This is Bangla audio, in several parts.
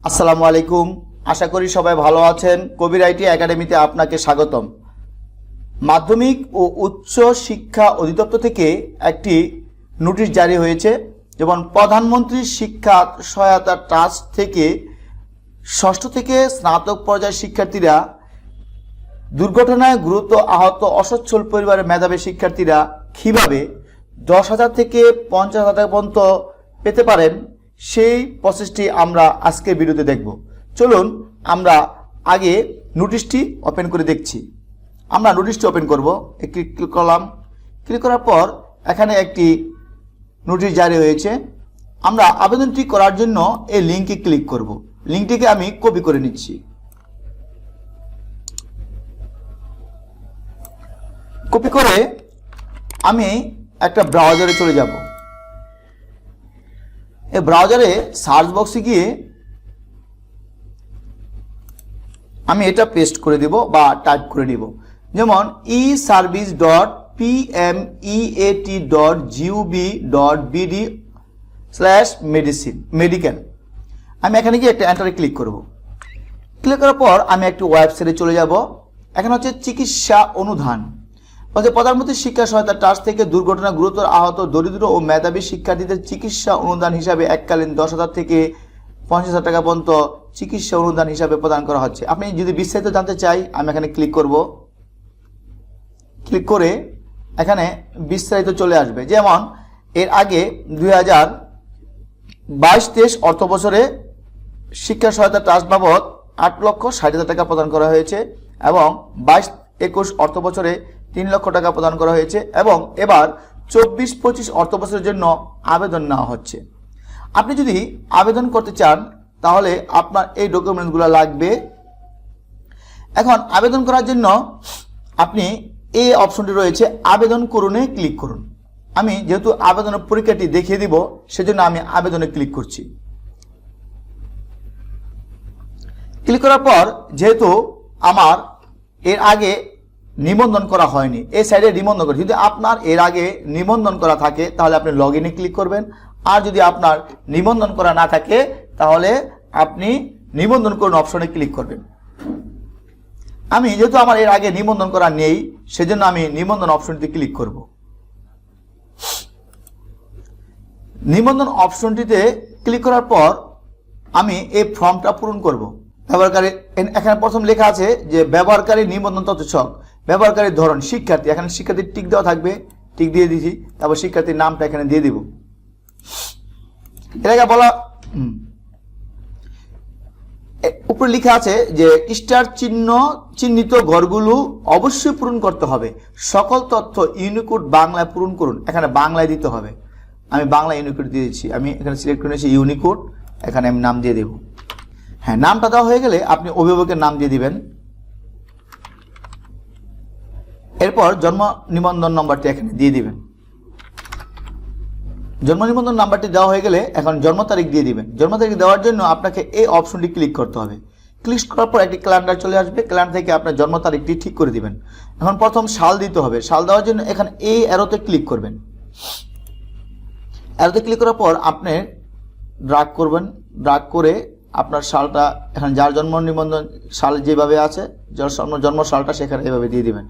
আসসালামু আলাইকুম। আশা করি সবাই ভালো আছেন। কবির আইটি একাডেমিতে আপনাকে স্বাগতম। মাধ্যমিক ও উচ্চ শিক্ষা অধিদপ্তর থেকে একটি নোটিশ জারি হয়েছে, যেমন প্রধানমন্ত্রী শিক্ষা সহায়তা ট্রাস্ট থেকে ষষ্ঠ থেকে স্নাতক পর্যায়ের শিক্ষার্থীরা, দুর্ঘটনায় গুরুতর আহত অসচ্ছল পরিবারের মেধাবী শিক্ষার্থীরা কীভাবে 10,000 থেকে 50,000 টাকা পর্যন্ত পেতে পারেন, সেই প্রসেসটি আমরা আজকের ভিডিওতে দেখব। চলুন আমরা আগে নোটিশটি ওপেন করে দেখছি। আমরা নোটিশটি ওপেন করব, ক্লিক করলাম। ক্লিক করার পর এখানে একটি নোটিশ জারি হয়েছে। আমরা আবেদনটি করার জন্য এই লিঙ্কে ক্লিক করব। লিঙ্কটিকে আমি কপি করে নিচ্ছি। কপি করে আমি একটা ব্রাউজারে চলে যাব। এই ব্রাউজারে সার্চ বক্সে গিয়ে আমি এটা পেস্ট করে দেব বা টাইপ করে নিব, যেমন eservice.pmea.gov.bd/মেডিকেল। আমি এখানে গিয়ে একটা এন্টারে ক্লিক করব। ক্লিক করার পর আমি একটি ওয়েবসাইটে চলে যাব। এখানে হচ্ছে চিকিৎসা অনুদান, প্রধানমন্ত্রী শিক্ষা সহায়তা ট্রাস্ট থেকে দুর্ঘটনা গুরুতর আহত দরিদ্র ও মেধাবী শিক্ষার্থীদের চিকিৎসা অনুদান হিসাবে এককালীন 10,000 থেকে 50,000 টাকা পর্যন্ত চিকিৎসা অনুদান হিসাবে প্রদান করা হচ্ছে। আপনি যদি বিস্তারিত জানতে চাই, আমি এখানে ক্লিক করব। ক্লিক করে এখানে বিস্তারিত চলে আসবে, যেমন এর আগে 2022-23 অর্থ বছরে শিক্ষা সহায়তা ট্রাস্ট বাবদ 8,60,000 টাকা প্রদান করা হয়েছে এবং 22-21 অর্থ বছরে 3 লক্ষ টাকা প্রদান করা হয়েছে এবং এবার 24-25 অর্থ বছরের জন্য আবেদন নেওয়া হচ্ছে। আপনি যদি আবেদন করতে চান তাহলে আপনার এই ডকুমেন্টসগুলো লাগবে। এখন আবেদন করার জন্য আপনি এই অপশনটি রয়েছে, আবেদন করুনে ক্লিক করুন। আমি যেহেতু আবেদনের পরীক্ষাটি দেখিয়ে দিব, সেজন্য আমি আবেদনে ক্লিক করছি। ক্লিক করার পর যেহেতু আমার এর আগে নিবন্ধন করা হয়নি, এই সাইডে নিবন্ধন করে, যদি আপনার এর আগে নিবন্ধন করা থাকে তাহলে আপনি লগ ইনে ক্লিক করবেন, আর যদি আপনার নিবন্ধন করা না থাকে তাহলে আপনি নিবন্ধন করুন অপশনে ক্লিক করবেন। আমি যেহেতু আমার এর আগে নিবন্ধন করা নেই, সেজন্য আমি নিবন্ধন অপশনটিতে ক্লিক করব। নিবন্ধন অপশনটিতে ক্লিক করার পর আমি এই ফর্মটা পূরণ করব। ব্যবহারকারী, এখানে প্রথম লেখা আছে যে ব্যবহারকারী নিবন্ধন তথ্যছক, ব্যবহারকারীর ধরন শিক্ষার্থী, এখানে শিক্ষার্থীর টিক দেওয়া থাকবে, টিক দিয়ে দিয়েছি। তারপর শিক্ষার্থীর নামটা এখানে দিয়ে দিব। এর আগে বলা উপরে লেখা আছে যে স্টার চিহ্নিত ঘরগুলো অবশ্যই পূরণ করতে হবে, সকল তথ্য ইউনিকোড বাংলায় পূরণ করুন। এখানে বাংলায় দিতে হবে, আমি বাংলা ইউনিকোড দিয়ে দিচ্ছি। আমি এখানে সিলেক্ট করে নিয়েছি ইউনিকোড, এখানে আমি নাম দিয়ে দেব। হ্যাঁ, নামটা দেওয়া হয়ে গেলে আপনি অভিভাবকের নাম দিয়ে দিবেন। এরপর জন্ম নিবন্ধন নম্বরটি এখানে দিয়ে দিবেন। জন্ম নিবন্ধন নাম্বারটি দেওয়া হয়ে গেলে এখন জন্ম তারিখ দিয়ে দিবেন। জন্ম তারিখ দেওয়ার জন্য আপনাকে এই অপশনটি ক্লিক করতে হবে। ক্লিক করার পর একটি ক্যালেন্ডার চলে আসবে, ক্যালেন্ডার থেকে আপনার জন্ম তারিখটি ঠিক করে দিবেন। এখন প্রথম সাল দিতে হবে। সাল দেওয়ার জন্য এখানে এই অ্যারোতে ক্লিক করবেন। অ্যারোতে ক্লিক করার পর আপনি ড্রাগ করবেন। ড্রাগ করে আপনার সালটা, এখানে যার জন্ম নিবন্ধন সাল যেভাবে আছে, জন্ম সালটা সেখানে এভাবে দিয়ে দিবেন।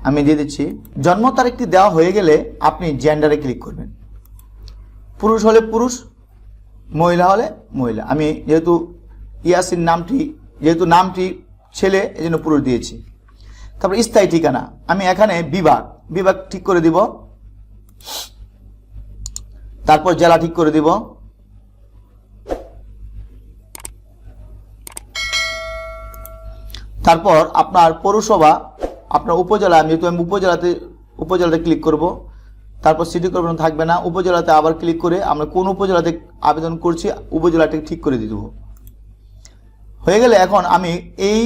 আমি দিয়ে দিচ্ছি। জন্ম তারিখটি দেওয়া হয়ে গেলে আপনি জেন্ডারে ক্লিক করবেন। পুরুষ হলে পুরুষ, মহিলা হলে মহিলা। আমি যেহেতু ইয়াসিন নামটি ছেলে, এই জন্য পুরুষ দিয়েছি। তারপর স্থায়ী ঠিকানা, আমি এখানে বিভাগ ঠিক করে দিব। তারপর জেলা ঠিক করে দিব। তারপর আপনার পৌরসভা, আপনার উপজেলা, আমি উপজেলাতে ক্লিক করব। তারপর সিটি কর্পোরেশন থাকবে না, উপজেলাতে আবার ক্লিক করে আমরা কোন উপজেলাতে আবেদন করছি উপজেলাটি ঠিক করে দিয়ে দেব। হয়ে গেলে এখন আমি এই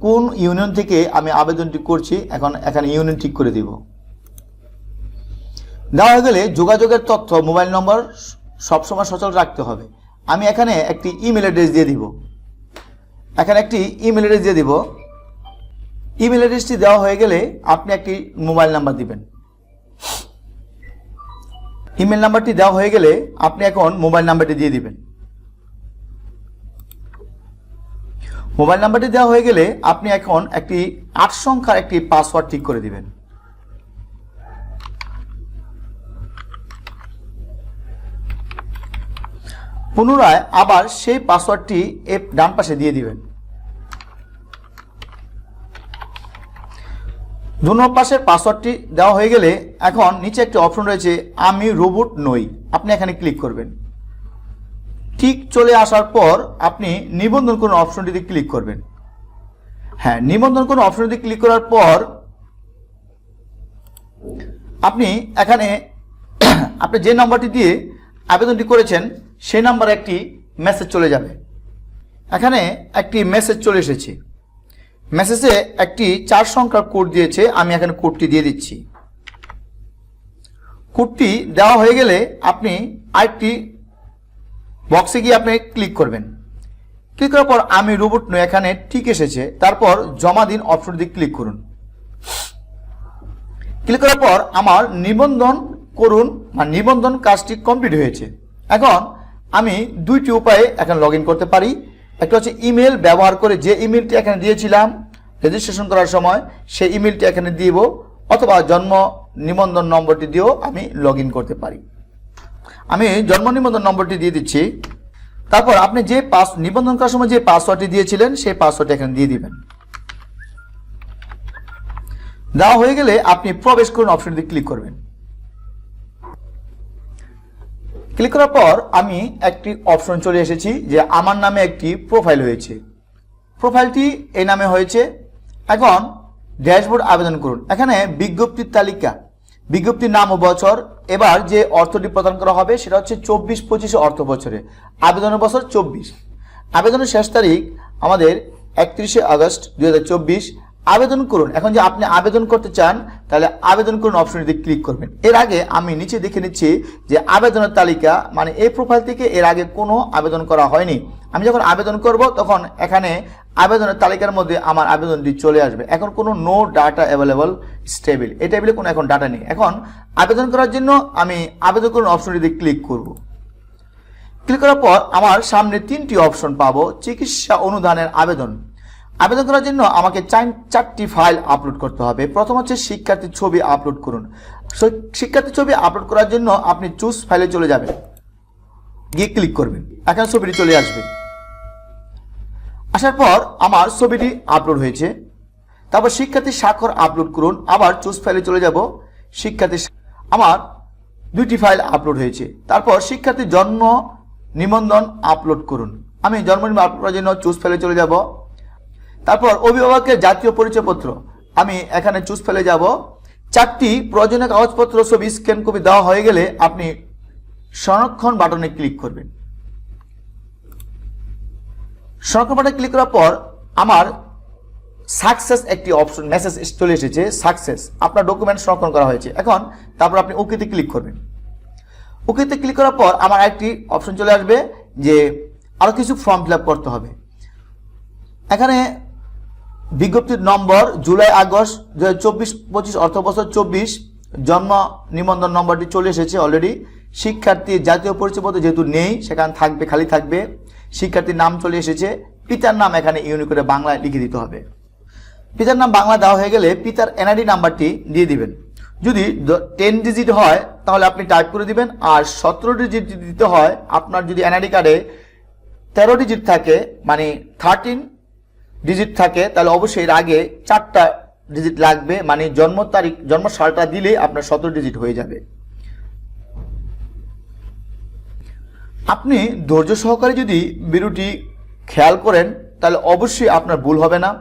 কোন ইউনিয়ন থেকে আমি আবেদনটি করছি, এখন এখানে ইউনিয়ন ঠিক করে দিব। দেওয়া হয়ে গেলে যোগাযোগের তথ্য, মোবাইল নম্বর সবসময় সচল রাখতে হবে। আমি এখানে একটি ইমেল অ্যাড্রেস দিয়ে দিব। ইমেল অ্যাড্রেসটি দেওয়া হয়ে গেলে আপনি একটি মোবাইল নাম্বার দিবেন। ইমেল নাম্বারটি দেওয়া হয়ে গেলে আপনি এখন মোবাইল নাম্বারটি দিয়ে দিবেন। মোবাইল নাম্বারটি দেওয়া হয়ে গেলে আপনি এখন একটি 8 সংখ্যার একটি পাসওয়ার্ড ঠিক করে দিবেন। পুনরায় আবার সেই পাসওয়ার্ডটি ডান পাশে দিয়ে দিবেন। 2 নম্বর পাশের পাসওয়ার্ডটি দেওয়া হয়ে গেলে এখন নিচে একটি অপশন রয়েছে আমি রোবট নই, আপনি এখানে ক্লিক করবেন। ঠিক চলে আসার পর আপনি নিবন্ধন করুন অপশনটিতে ক্লিক করবেন। হ্যাঁ, নিবন্ধন করুন অপশনটিতে ক্লিক করার পর আপনি এখানে আপনি যে নাম্বারটি দিয়ে আবেদনটি করেছেন সেই নাম্বারে একটি মেসেজ চলে যাবে। এখানে একটি মেসেজ চলে এসেছে। মেসেজে একটি 4 সংখ্যার কোড দিয়েছে, আমি এখানে কোডটি দিয়ে দিচ্ছি। কোডটি দেওয়া হয়ে গেলে আপনি আরেকটি বক্সে গিয়ে আপনি ক্লিক করবেন। ক্লিক করার পর আমি রোবট নই এখানে ঠিক এসেছে, তারপর জমা দিন অপশনটি ক্লিক করুন। ক্লিক করার পর আমার নিবন্ধন করুন নিবন্ধন কাজটি কমপ্লিট হয়েছে। এখন আমি 2টি উপায়ে এখন লগ ইন করতে পারি। একটা হচ্ছে ইমেল ব্যবহার করে, যে ইমেলটি এখানে দিয়েছিলাম রেজিস্ট্রেশন করার সময় সেই ইমেলটি এখানে দিব, অথবা জন্ম নিবন্ধন নম্বরটি দিয়েও আমি লগ ইন করতে পারি। আমি জন্ম নিবন্ধন নম্বরটি দিয়ে দিচ্ছি। তারপর আপনি যে নিবন্ধন করার সময় যে পাসওয়ার্ডটি দিয়েছিলেন সেই পাসওয়ার্ডটি এখানে দিয়ে দিবেন। দেওয়া হয়ে গেলে আপনি প্রবেশ করুন অপশনটি ক্লিক করবেন। ক্লিক করার পর আমি একটি অপশন চলে এসেছি যে আমার নামে একটি প্রোফাইল হয়েছে। প্রোফাইলটি এই নামে হয়েছে। এখন ড্যাশবোর্ড আবেদন করুন। এখানে বিজ্ঞপ্তির তালিকা, বিজ্ঞপ্তির নাম ও বছর, এবার যে অর্থটি প্রদান করা হবে সেটা হচ্ছে 24-25 অর্থ বছরে, আবেদনের বছর 24। আবেদনের শেষ তারিখ আমাদের 31শে আগস্ট 2024। আবেদন করুন। এখন যে আপনি আবেদন করতে চান তাহলে আবেদন করুন অপশনটিতে ক্লিক করবেন। এর আগে আমি নিচে দেখে নিচ্ছি যে আবেদনের তালিকা এই প্রোফাইল থেকে এর আগে কোনো আবেদন করা হয়নি। আমি যখন আবেদন করব তখন এখানে আবেদনের তালিকার মধ্যে আমার আবেদনটি চলে আসবে। এখন কোনো নো ডাটা অ্যাভেলেবল স্টেবল, এই টেবিলে কোনো এখন ডাটা নেই। এখন আবেদন করার জন্য আমি আবেদন করুন অপশনটিতে ক্লিক করব। ক্লিক করার পর আমার সামনে 3টি অপশন পাবো। চিকিৎসা অনুদানের আবেদন। আবেদন করার জন্য আমাকে 4টি ফাইল আপলোড করতে হবে। প্রথম হচ্ছে শিক্ষার্থীর ছবি আপলোড করুন। শিক্ষার্থীর ছবি আপলোড করার জন্য আপনি চুজ ফাইলে চলে যাবেন, গিয়ে ক্লিক করবেন। এখানে ছবিটি চলে আসবে। আসার পর আমার ছবিটি আপলোড হয়েছে। তারপর শিক্ষার্থীর স্বাক্ষর আপলোড করুন। আবার চুজ ফাইলে চলে যাব। শিক্ষার্থীর আমার 2টি ফাইল আপলোড হয়েছে। তারপর শিক্ষার্থীর জন্ম নিবন্ধন আপলোড করুন। আমি জন্ম নিবন্ধন আপলোড করার জন্য চুজ ফাইলে চলে যাব। তারপর অভিভাবকের জাতীয় পরিচয়পত্র, আমি এখানে চুজ ফাইলে যাব। 4টি প্রয়োজনীয় কাগজপত্র ছবি স্ক্যান কপি দেওয়া হয়ে গেলে আপনি সংরক্ষণ বাটনে ক্লিক করবেন। সংরক্ষণ বাটনে ক্লিক করার পর আমার সাকসেস একটি অপশন মেসেজ চলে এসেছে, সাকসেস, আপনার ডকুমেন্ট সংরক্ষণ করা হয়েছে। এখন তারপর আপনি ওকেতে ক্লিক করবেন। ওকেতে ক্লিক করার পর আমার একটি অপশন চলে আসবে যে আরো কিছু ফর্ম ফিল আপ করতে হবে। এখানে বিজ্ঞপ্তির নম্বর জুলাই আগস্ট 2024-25 অর্থবছর 24, জন্ম নিবন্ধন নম্বরটি চলে এসেছে অলরেডি। শিক্ষার্থীর জাতীয় পরিচয়পত্র যেহেতু নেই সেখানে থাকবে, খালি থাকবে। শিক্ষার্থীর নাম চলে এসেছে। পিতার নাম এখানে ইউনিক করে বাংলায় লিখে দিতে হবে। পিতার নাম বাংলা দেওয়া হয়ে গেলে পিতার এনআইডি নাম্বারটি দিয়ে দিবেন। যদি 10 ডিজিট হয় তাহলে আপনি টাইপ করে দিবেন, আর 17 ডিজিট দিতে হয়, আপনার যদি এনআইডি কার্ডে 13 ডিজিট থাকে 13 ডিজিট থাকে তাহলে অবশ্যই এর আগে 4টা ডিজিট লাগবে, জন্ম তারিখ, জন্ম সালটা দিলে আপনার 17 ডিজিট হয়ে যাবে। আপনি ধৈর্য সহকারে যদি ভিডিওটি খেয়াল করেন তাহলে অবশ্যই আপনার ভুল হবে না।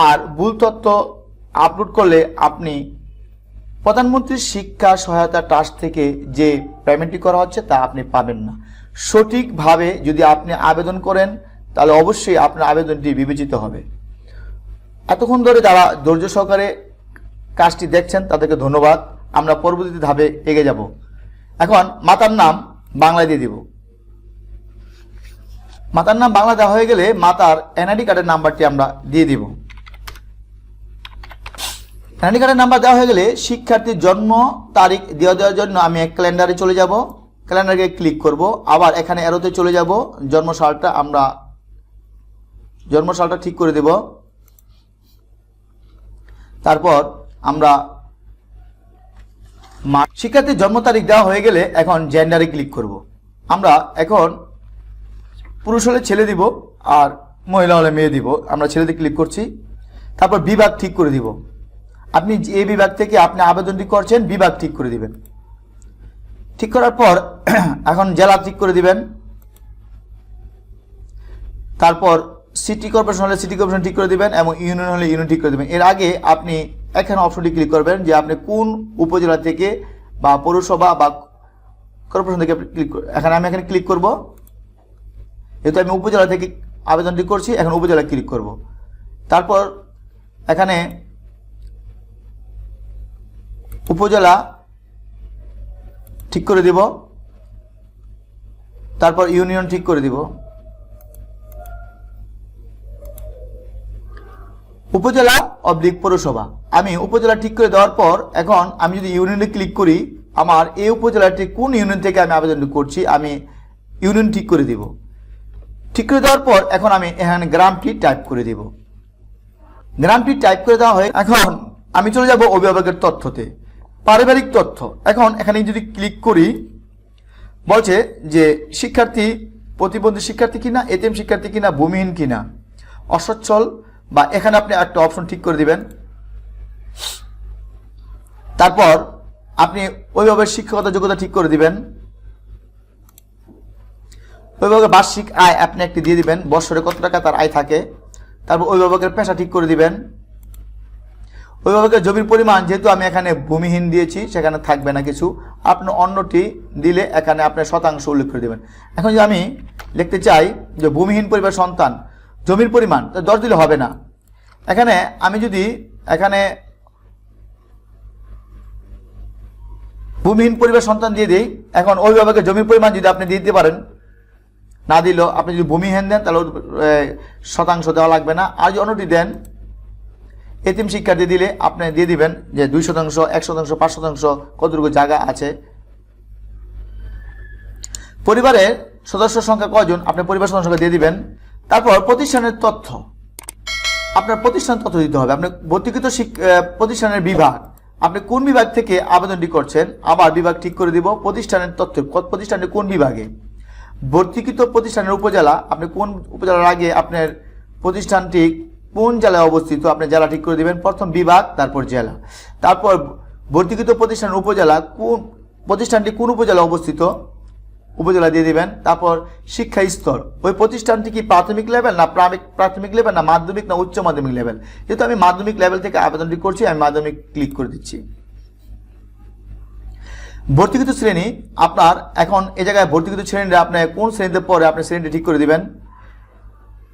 আর ভুল তথ্য আপলোড করলে আপনি প্রধানমন্ত্রী শিক্ষা সহায়তা ট্রাস্ট থেকে যে পেমেন্টটি করা হচ্ছে তা আপনি পাবেন না। সঠিকভাবে যদি আপনি আবেদন করেন তাহলে অবশ্যই আপনার আবেদনটি বিবেচিত হবে। এতক্ষণ ধরে যারা ধৈর্য সহকারে কাজটি দেখছেন তাদেরকে ধন্যবাদ। আমরা পরবর্তী ধাপে এগিয়ে যাব। এখন মাতার নাম বাংলায় দিয়ে দিব। মাতার নাম বাংলা দেওয়া হয়ে গেলে মাতার এনআইডি কার্ডের নাম্বারটি আমরা দিয়ে দিব। এনআইডি কার্ডের নাম্বার দেওয়া হয়ে গেলে শিক্ষার্থীর জন্ম তারিখ দেওয়ার জন্য আমি এক ক্যালেন্ডারে চলে যাব। ক্যালেন্ডারে ক্লিক করব। আবার এখানে অ্যারোতে চলে যাব। জন্ম সালটা আমরা জন্মসালটা ঠিক করে দেব। তারপর আমরা শিক্ষার্থীর জন্ম তারিখ দেওয়া হয়ে গেলে এখন জেন্ডারে ক্লিক করব। আমরা এখন পুরুষ হলে ছেলে দিব আর মহিলা হলে মেয়ে দিব। আমরা ছেলেতে ক্লিক করছি। তারপর বিভাগ ঠিক করে দিব। আপনি যে বিভাগ থেকে আপনি আবেদনটি করছেন বিভাগ ঠিক করে দিবেন। ঠিক করার পর এখন জেলা ঠিক করে দিবেন। তারপর সিটি কর্পোরেশন হলে সিটি কর্পোরেশন ঠিক করে দিবেন এবং ইউনিয়ন হলে ইউনিয়ন ঠিক করে দিবেন। এর আগে আপনি এখানে অপশনটি ক্লিক করবেন যে আপনি কোন উপজেলা থেকে বা পৌরসভা বা কর্পোরেশন থেকে ক্লিক এখানে আমি এখানে ক্লিক করব। যেহেতু আমি উপজেলা থেকে আবেদনটি করছি এখন উপজেলা ক্লিক করব। তারপর এখানে উপজেলা ঠিক করে দিব। তারপর ইউনিয়ন ঠিক করে দিব। উপজেলা অবলিক পৌরসভা আমি উপজেলা ঠিক করে দেওয়ার পর এখন আমি যদি ইউনিয়নে ক্লিক করি আমার এই উপজেলাটি কোন ইউনিয়ন থেকে আমি আবেদন করছি আমি ইউনিয়ন ঠিক করে দিব। ঠিক করে দেওয়ার পর এখন আমি এখানে গ্রামটি টাইপ করে দিব। গ্রামটি টাইপ করে দেওয়া হয়। এখন আমি চলে যাব অভিভাবকের তথ্যতে, পারিবারিক তথ্য। এখন এখানে যদি ক্লিক করি বলছে যে শিক্ষার্থী প্রতিবন্ধী শিক্ষার্থী কিনা, এতিম শিক্ষার্থী কিনা, ভূমিহীন কিনা, অসচ্ছল, বা এখানে আপনি একটা অপশন ঠিক করে দিবেন। তারপর আপনি অভিভাবকের শিক্ষাগত যোগ্যতা ঠিক করে দিবেন। অভিভাবকের বার্ষিক আয় আপনি একটি দিয়ে দিবেন, বছরে কত টাকা তার আয় থাকে। তারপর অভিভাবকের পেশা ঠিক করে দিবেন। অভিভাবকের জমির পরিমাণ যেহেতু আমি এখানে ভূমিহীন দিয়েছি সেখানে থাকবে না কিছু, আপনি অন্যটি দিলে এখানে আপনি শতাংশ উল্লেখ করে দেবেন। এখন যদি আমি লিখতে চাই যে ভূমিহীন পরিবার সন্তান জমির পরিমাণ 10 দিলে হবে না। এখানে আমি যদি এখানে ভূমিহীন পরিবার সন্তান দিয়ে দিই, এখন অভিভাবকের জমির পরিমাণ যদি আপনি দিতে পারেন, না দিলেও আপনি যদি ভূমিহীন দেন তাহলে শতাংশ দেওয়া লাগবে না। আর যদি অন্যটি দেন এতিম শিক্ষার্থী দিলে আপনি দিয়ে দিবেন যে 2%, 1%, 5% কতটুকু জায়গা আছে। পরিবারের সদস্য সংখ্যা কয়জন আপনি পরিবার সদস্য সংখ্যা দিয়ে দিবেন। তারপর প্রতিষ্ঠানের তথ্য, আপনার প্রতিষ্ঠান তথ্য দিতে হবে। আপনি ভর্তিকৃত প্রতিষ্ঠানের বিভাগ, আপনি কোন বিভাগ থেকে আবেদনটি করছেন, আবার বিভাগ ঠিক করে দিব। প্রতিষ্ঠানের তথ্য, প্রতিষ্ঠানটি কোন বিভাগে, ভর্তিকৃত প্রতিষ্ঠানের উপজেলা, আপনি কোন উপজেলার আগে আপনার প্রতিষ্ঠানটি কোন জেলায় অবস্থিত আপনি জেলা ঠিক করে দিবেন। প্রথম বিভাগ তারপর জেলা। তারপর ভর্তিকৃত প্রতিষ্ঠানের উপজেলা, কোন প্রতিষ্ঠানটি কোন উপজেলায় অবস্থিত উপজেলা দিয়ে দিবেন। তারপর শিক্ষা স্তর, ওই প্রতিষ্ঠানটি কি প্রাথমিক লেভেল না প্রাথমিক লেভেল না মাধ্যমিক না উচ্চ মাধ্যমিক লেভেল। যেহেতু আমি মাধ্যমিক লেভেল থেকে আবেদনটি করছি আমি মাধ্যমিক ক্লিক করে দিচ্ছি। ভর্তিকৃত শ্রেণী, আপনার এখন এই জায়গায় ভর্তিকৃত শ্রেণীটা আপনার কোন শ্রেণীতে পড়ে আপনি শ্রেণীটি ঠিক করে দিবেন।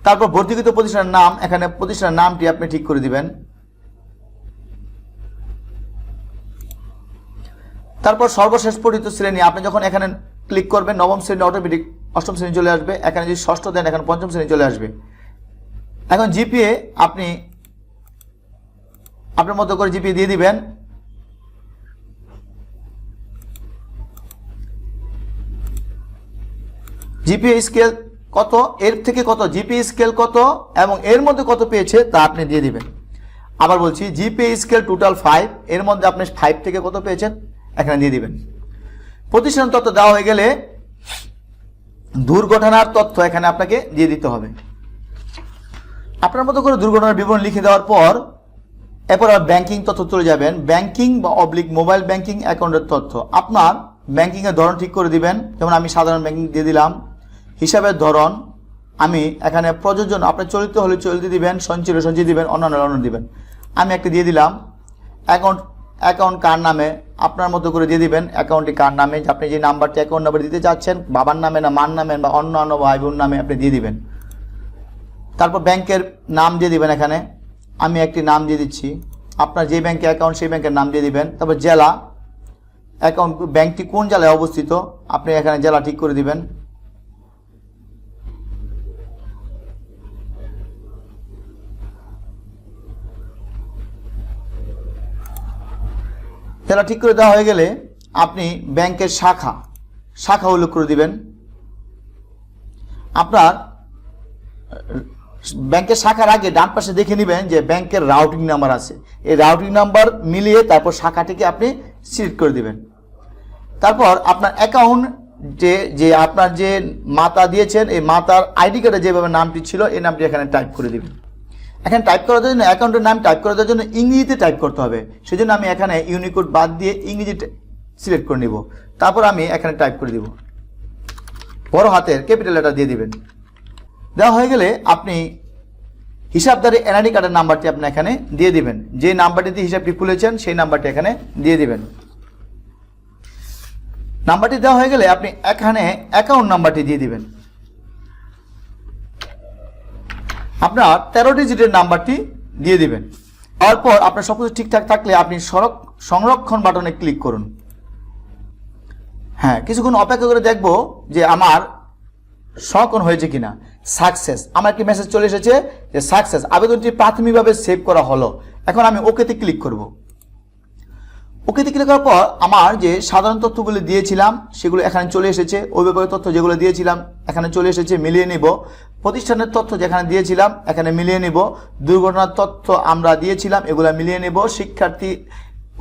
তারপর ভর্তিকৃত প্রতিষ্ঠানের নাম, এখানে প্রতিষ্ঠানের নামটি আপনি ঠিক করে দিবেন। তারপর সর্বশেষ পঠিত শ্রেণী, আপনি যখন এখানে ক্লিক করবেন নবম শ্রেণী অটোমেটিক অষ্টম শ্রেণী চলে আসবে। এখানে যদি ষষ্ঠ দেন এখানে পঞ্চম শ্রেণী চলে আসবে। এখন জিপিএ আপনি আপনার মতো করে জিপিএ দিয়ে দিবেন। জিপিএ স্কেল কত, এর থেকে কত, জিপিএ স্কেল কত এবং এর মধ্যে কত পেয়েছে তা আপনি দিয়ে দিবেন। আবার বলছি জিপিএ স্কেল টোটাল 5, এর মধ্যে আপনি 5 থেকে কত পেয়েছেন এখানে দিয়ে দিবেন। প্রতিষ্ঠান তথ্য দেওয়া হয়ে গেলে দুর্ঘটনার তথ্য এখানে আপনাকে দিয়ে দিতে হবে। আপনার মতো করে দুর্ঘটনার বিবরণ লিখে দেওয়ার পর এরপর ব্যাংকিং তথ্য চলে যাবেন। ব্যাংকিং বা অবলিক মোবাইল ব্যাংকিং অ্যাকাউন্টের তথ্য, আপনার ব্যাংকিংয়ের ধরন ঠিক করে দিবেন। যেমন আমি সাধারণ ব্যাংকিং দিয়ে দিলাম। হিসাবের ধরন আমি এখানে প্রযোজন, আপনি চলিত হলে চলতে দিবেন, সঞ্চয় হলে সঞ্চয় দিবেন, অন্যান্য দিবেন। আমি একটা দিয়ে দিলাম। অ্যাকাউন্ট কার নামে আপনার মতো করে দিয়ে দিবেন। অ্যাকাউন্টটি কার নামে, আপনি যে নাম্বারটি অ্যাকাউন্ট নাম্বার দিতে চাচ্ছেন বাবার নামে না মার নামে বা অন্য ভাই বোন নামে আপনি দিয়ে দিবেন। তারপর ব্যাংকের নাম দিয়ে দিবেন। এখানে আমি একটি নাম দিয়ে দিচ্ছি, আপনার যে ব্যাংকে অ্যাকাউন্ট সেই ব্যাংকের নাম দিয়ে দিবেন। তারপর জেলা, অ্যাকাউন্ট ব্যাংকটি কোন জেলায় অবস্থিত আপনি এখানে জেলা ঠিক করে দিবেন। জেলা ঠিক করে দেওয়া হয়ে গেলে আপনি ব্যাংকের শাখা উল্লেখ করে দিবেন। আপনার ব্যাংকের শাখার আগে ডান পাশে দেখে নেবেন যে ব্যাংকের রাউটিং নাম্বার আছে, এই রাউটিং নাম্বার মিলিয়ে তারপর শাখাটিকে আপনি সিলেক্ট করে দিবেন। তারপর আপনার অ্যাকাউন্ট যে আপনার যে মাতা দিয়েছেন এই মাতার আইডি কার্ডে যেভাবে নামটি ছিল এই নামটি এখানে টাইপ করে দিবেন। এখানে টাইপ করার জন্য অ্যাকাউন্টের নাম টাইপ করার জন্য ইংরেজিতে টাইপ করতে হবে, সেজন্য আমি এখানে ইউনিকোড বাদ দিয়ে ইংরেজি সিলেক্ট করে নিব। তারপর আমি এখানে টাইপ করে দিব, বড় হাতের ক্যাপিটাল লেটার দিয়ে দিবেন। দেওয়া হয়ে গেলে আপনি হিসাবদারি এনআইডি কার্ডের নাম্বারটি আপনি এখানে দিয়ে দিবেন, যে নাম্বারটি দিয়ে হিসাবটি খুলেছেন সেই নাম্বারটি এখানে দিয়ে দিবেন। নাম্বারটি দেওয়া হয়ে গেলে আপনি এখানে অ্যাকাউন্ট নাম্বারটি দিয়ে দিবেন। আপনার 13 ডিজিটের নাম্বারটি দিয়ে দিবেন। তারপর আপনার সবকিছু ঠিকঠাক থাকলে আপনি সংরক্ষণ বাটনে ক্লিক করুন। হ্যাঁ, কিছুক্ষণ অপেক্ষা করে দেখব যে আমার সংরক্ষণ হয়েছে কিনা। সাকসেস, আমার একটি মেসেজ চলে এসেছে যে সাকসেস, আবেদনটি প্রাথমিকভাবে সেভ করা হলো। এখন আমি ওকেতে ক্লিক করব। ওকেতে ক্লিক করার পর আমার যে সাধারণ তথ্যগুলো দিয়েছিলাম সেগুলো এখানে চলে এসেছে, অভিভাবকের তথ্য যেগুলো দিয়েছিলাম এখানে চলে এসেছে, মিলিয়ে নিব। প্রতিষ্ঠানের তথ্য যেখানে দিয়েছিলাম এখানে মিলিয়ে নিব। দুর্ঘটনার তথ্য আমরা দিয়েছিলাম এগুলো মিলিয়ে নেব। শিক্ষার্থী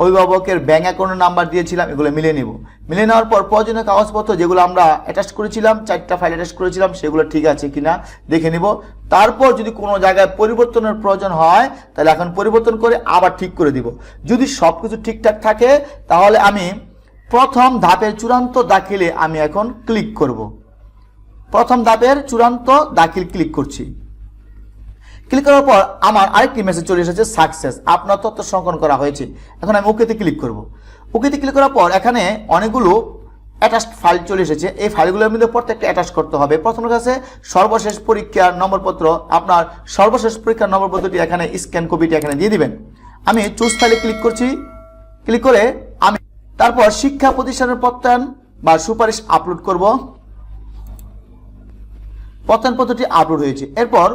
অভিভাবকের ব্যাংক অ্যাকাউন্টের নাম্বার দিয়েছিলাম এগুলো মিলিয়ে নেব। মিলিয়ে নেওয়ার পর প্রয়োজনীয় কাগজপত্র যেগুলো আমরা অ্যাটাচ করেছিলাম, 4টা ফাইল অ্যাটাচ করেছিলাম, সেগুলো ঠিক আছে কিনা দেখে নিব। তারপর যদি কোনো জায়গায় পরিবর্তনের প্রয়োজন হয় তাহলে এখন পরিবর্তন করে আবার ঠিক করে দিব। যদি সব কিছু ঠিকঠাক থাকে তাহলে আমি প্রথম ধাপের চূড়ান্ত দাখিলে আমি এখন ক্লিক করব। প্রথম ধাপের চূড়ান্ত দাখিল ক্লিক করছি। ক্লিক করার পর আমার আরেকটি মেসেজ চলে এসেছে সাকসেস, আপনার তথ্য সংরক্ষণ করা হয়েছে। এখন আমি ওকেতে ক্লিক করব। ওকেতে ক্লিক করার পর এখানে অনেকগুলো অ্যাটাচড ফাইল চলে এসেছে। এই ফাইলগুলোর মধ্যে প্রত্যেকটা অ্যাটাচ করতে হবে। প্রথম কাছে সর্বশেষ পরীক্ষার নম্বরপত্র, আপনার সর্বশেষ পরীক্ষার নম্বরপত্রটি এখানে স্ক্যান কপিটি এখানে দিয়ে দিবেন। আমি চুজ ফাইলে ক্লিক করছি। ক্লিক করে আমি তারপর শিক্ষা প্রতিষ্ঠানের প্রত্যয়ন বা সুপারিশ আপলোড করব। প্রত্যয়নপত্রটি আপলোড হয়েছে। এরপর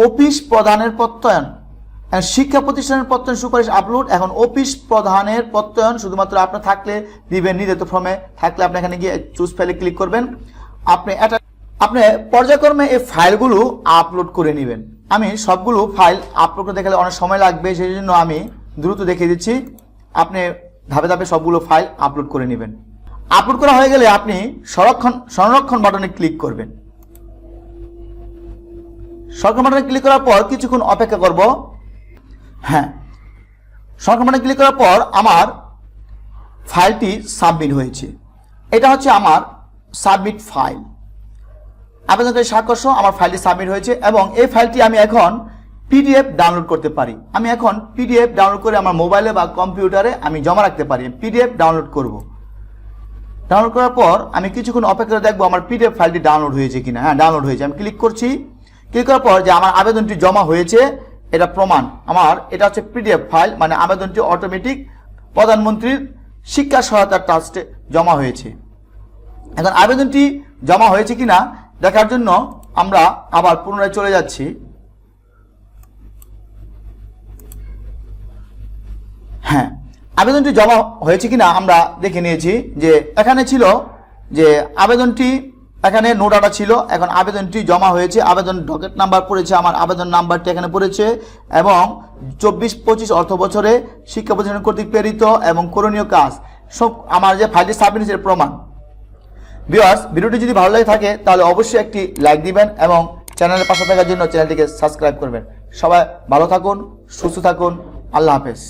অফিস প্রধানের প্রত্যয়ন, শিক্ষা প্রতিষ্ঠানের প্রত্যয়ন সুপারিশ আপলোড। এখন অফিস প্রধানের প্রত্যয়ন শুধুমাত্র আপনার থাকলে দিবেন, নির্ধারিত ফর্মে থাকলে আপনি এখানে গিয়ে চুজ ফাইলে ক্লিক করবেন। আপনি পর্যায়ক্রমে এই ফাইলগুলো আপলোড করে নেবেন। আমি সবগুলো ফাইল আপলোড করে দেখালে অনেক সময় লাগবে, সেই জন্য আমি দ্রুত দেখিয়ে দিচ্ছি। আপনি ধাপে ধাপে সবগুলো ফাইল আপলোড করে নেবেন। আপলোড করা হয়ে গেলে আপনি সংরক্ষণ বাটনে ক্লিক করবেন। সংরক্ষণ বাটনে ক্লিক করার পর কিছুক্ষণ অপেক্ষা করব। হ্যাঁ, সংরক্ষণ বাটনে ক্লিক করার পর আমার ফাইলটি সাবমিট হয়েছে। এটা হচ্ছে আমার সাবমিট ফাইল। আবেদনকারী স্বাক্ষর সহ আমার ফাইলটি সাবমিট হয়েছে এবং এই ফাইলটি আমি এখন পিডিএফ ডাউনলোড করতে পারি। আমি এখন পিডিএফ ডাউনলোড করে আমার মোবাইলে বা কম্পিউটারে আমি জমা রাখতে পারি। পিডিএফ ডাউনলোড করব। ডাউনলোড করার পর আমি কিছুক্ষণ অপেক্ষা করে দেখবো আমার পিডিএফ ফাইলটি ডাউনলোড হয়েছে কিনা। হ্যাঁ, ডাউনলোড হয়েছে। আমি ক্লিক করছি। ক্লিক করার পর যে আমার আবেদনটি জমা হয়েছে এটা প্রমাণ। আমার এটা হচ্ছে পিডিএফ ফাইল, মানে আবেদনটি অটোমেটিক প্রধানমন্ত্রীর শিক্ষা সহায়তা ট্রাস্টে জমা হয়েছে। এখন আবেদনটি জমা হয়েছে কিনা দেখার জন্য আমরা আবার পুনরায় চলে যাচ্ছি। হ্যাঁ, আবেদনটি জমা হয়েছে কিনা আমরা দেখে নিয়েছি। যে এখানে ছিল যে আবেদনটি এখানে নো ডাটা ছিল, এখন আবেদনটি জমা হয়েছে। আবেদন ডকেট নাম্বার পড়েছে, আমার আবেদন নাম্বারটি এখানে পড়েছে এবং 24-25 অর্থ বছরে শিক্ষা প্রতিষ্ঠান কর্তৃক প্রেরিত এবং করণীয় কাজ সব আমার যে ফাইলটি সাবমিট হয়েছে প্রমাণ। ভিউয়ার্স, ভিডিওটি যদি ভালো লাগে থাকে তাহলে অবশ্যই একটি লাইক দিবেন এবং চ্যানেলের পাশে থাকার জন্য চ্যানেলটিকে সাবস্ক্রাইব করবেন। সবাই ভালো থাকুন, সুস্থ থাকুন। আল্লাহ হাফেজ।